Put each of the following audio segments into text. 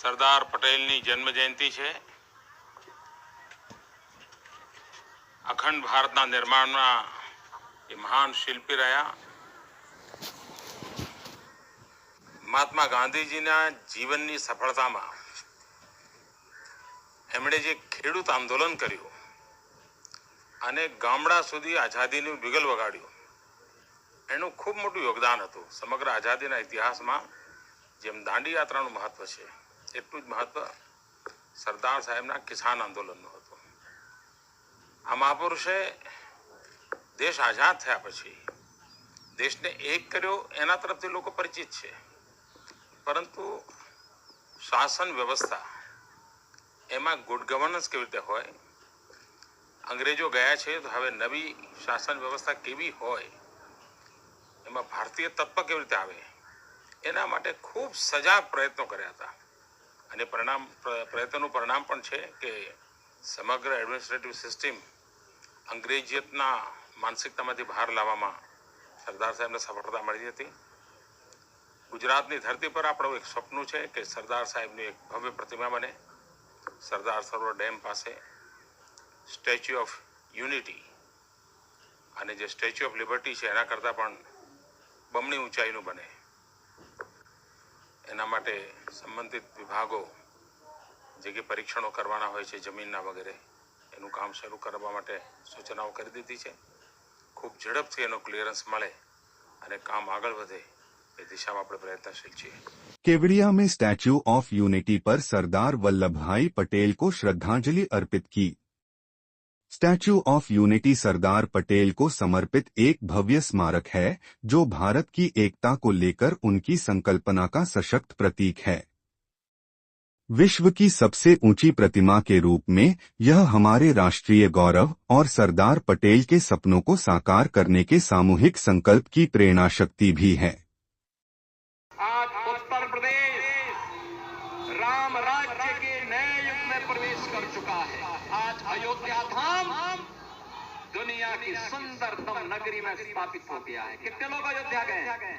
સરદાર પટેલની જન્મ જયંતિ છે. અખંડ ભારતના નિર્માણમાં એ મહાન શિલ્પી રહ્યા. મહાત્મા ગાંધીજીના જીવનની સફળતામાં એમણે જે ખેડૂત આંદોલન કર્યું અને ગામડા સુધી આઝાદીનું બિગલ વગાડ્યું, એનું ખૂબ મોટું યોગદાન હતું. સમગ્ર આઝાદીના ઇતિહાસમાં જેમ દાંડી યાત્રાનું મહત્વ છે, એટલું જ મહત્વ સરદાર સાહેબના કિસાન આંદોલનનું હતું. આ મહાપુરુષે દેશ આઝાદ થયા પછી દેશને એક કર્યો, એના તરફથી લોકો પરિચિત છે. પરંતુ શાસન વ્યવસ્થા એમાં ગુડ ગવર્નન્સ કેવી રીતે હોય, અંગ્રેજો ગયા છે તો હવે નવી શાસન વ્યવસ્થા કેવી હોય, એમાં ભારતીય તત્વ કેવી રીતે આવે, એના માટે ખૂબ સજાગ પ્રયત્નો કર્યા હતા. અને પ્રયત્નોનું પરિણામ પણ છે કે સમગ્ર એડમિનિસ્ટ્રેટિવ સિસ્ટમ અંગ્રેજીયતના માનસિકતામાંથી બહાર લાવવામાં સરદાર સાહેબને સફળતા મળી હતી. ગુજરાતની ધરતી પર આપણું એક સપનું છે કે સરદાર સાહેબની એક ભવ્ય પ્રતિમા બને. સરદાર સરોવર ડેમ પાસે સ્ટેચ્યુ ઓફ યુનિટી અને જે સ્ટેચ્યુ ઓફ લિબર્ટી છે એના કરતાં પણ બમણી ઊંચાઈનું બને. એના માટે સંબંધિત વિભાગો જે કે પરીક્ષણો કરવાના હોય છે જમીનના વગેરે, એનું કામ શરૂ કરવા માટે સૂચનાઓ કરી દીધી છે. ખૂબ ઝડપથી એનો ક્લિયરન્સ મળે અને કામ આગળ વધે એ દિશામાં આપણે પ્રયત્નશીલ છીએ. केवड़िया में स्टैच्यू ऑफ यूनिटी पर सरदार वल्लभभाई पटेल को श्रद्धांजलि अर्पित की. Statue of unity Sardar Patel को समर्पित एक भव्य स्मारक है जो भारत की एकता को लेकर उनकी संकल्पना का सशक्त प्रतीक है. विश्व की सबसे ऊंची प्रतिमा के रूप में यह हमारे राष्ट्रीय गौरव और सरदार पटेल के सपनों को साकार करने के सामूहिक संकल्प की प्रेरणा शक्ति भी है. आज उत्तर प्रदेश राम राज्य के नए युग में प्रवेश कर चुका है. आज अयोध्या धाम दुनिया की सुंदरतम नगरी में स्थापित हो गया है. कितने लोग अयोध्या गए?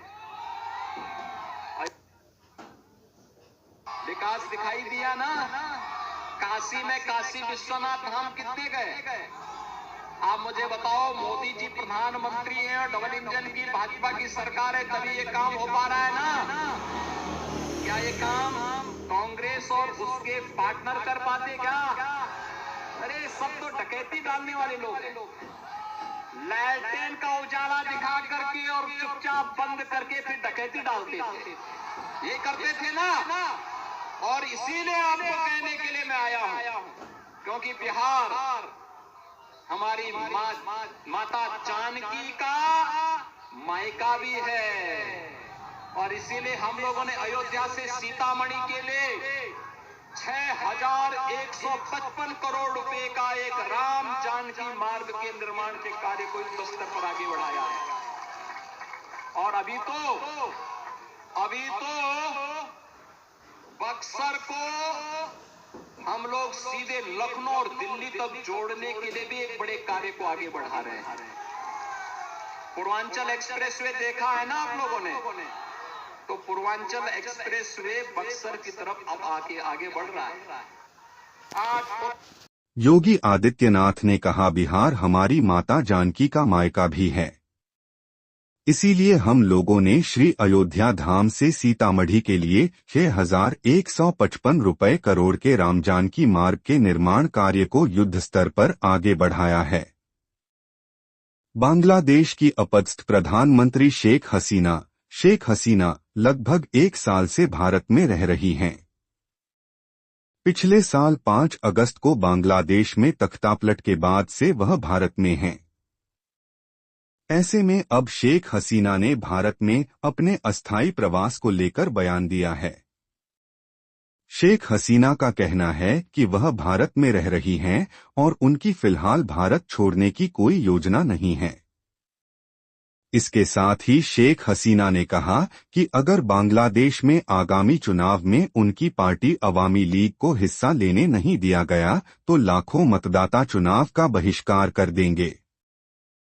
विकास दिखाई दिया ना. काशी में काशी विश्वनाथ धाम कितने गए? आप मुझे बताओ. मोदी जी प्रधानमंत्री हैं और डबल इंजन की भाजपा की सरकार है, तभी ये काम हो पा रहा है ना. क्या ये काम कांग्रेस और उसके पार्टनर कर पाते क्या? अरे सब तो डकैती डालने वाले लोग हैं. लैट्रिन का उजाला दिखा करके और चुपचाप बंद करके फिर डकैती डालते थे. ये करते थे ना. और इसीलिए आपको कहने के लिए मैं आया हूं, क्योंकि बिहार हमारी माता जानकी का मायका भी है. और इसीलिए हम लोगों ने अयोध्या से सीतामढ़ी के लिए 6,155 करोड़ रुपए का एक राम जानकी मार्ग के निर्माण के कार्य को युद्ध स्तर पर आगे बढ़ाया है. और अभी तो बक्सर को हम लोग सीधे लखनऊ और दिल्ली तक जोड़ने के लिए भी एक बड़े कार्य को आगे बढ़ा रहे हैं. पूर्वांचल एक्सप्रेसवे देखा है ना आप लोगों ने? तो पूर्वांचल एक्सप्रेसवे बक्सर की तरफ अब आगे बढ़ रहा है. आज योगी आदित्यनाथ ने कहा, बिहार हमारी माता जानकी का मायका भी है. इसीलिए हम लोगों ने श्री अयोध्या धाम से सीतामढ़ी के लिए 6,155 करोड़ के राम जानकी मार्ग के निर्माण कार्य को युद्ध स्तर पर आगे बढ़ाया है. बांग्लादेश की अपदस्थ प्रधानमंत्री शेख हसीना लगभग 1 साल से भारत में रह रही हैं. पिछले साल 5 अगस्त को बांग्लादेश में तख्तापलट के बाद से वह भारत में हैं. ऐसे में अब शेख हसीना ने भारत में अपने अस्थायी प्रवास को लेकर बयान दिया है. शेख हसीना का कहना है कि वह भारत में रह रही हैं और उनकी फिलहाल भारत छोड़ने की कोई योजना नहीं है. इसके साथ ही शेख हसीना ने कहा कि अगर बांग्लादेश में आगामी चुनाव में उनकी पार्टी अवामी लीग को हिस्सा लेने नहीं दिया गया तो लाखों मतदाता चुनाव का बहिष्कार कर देंगे.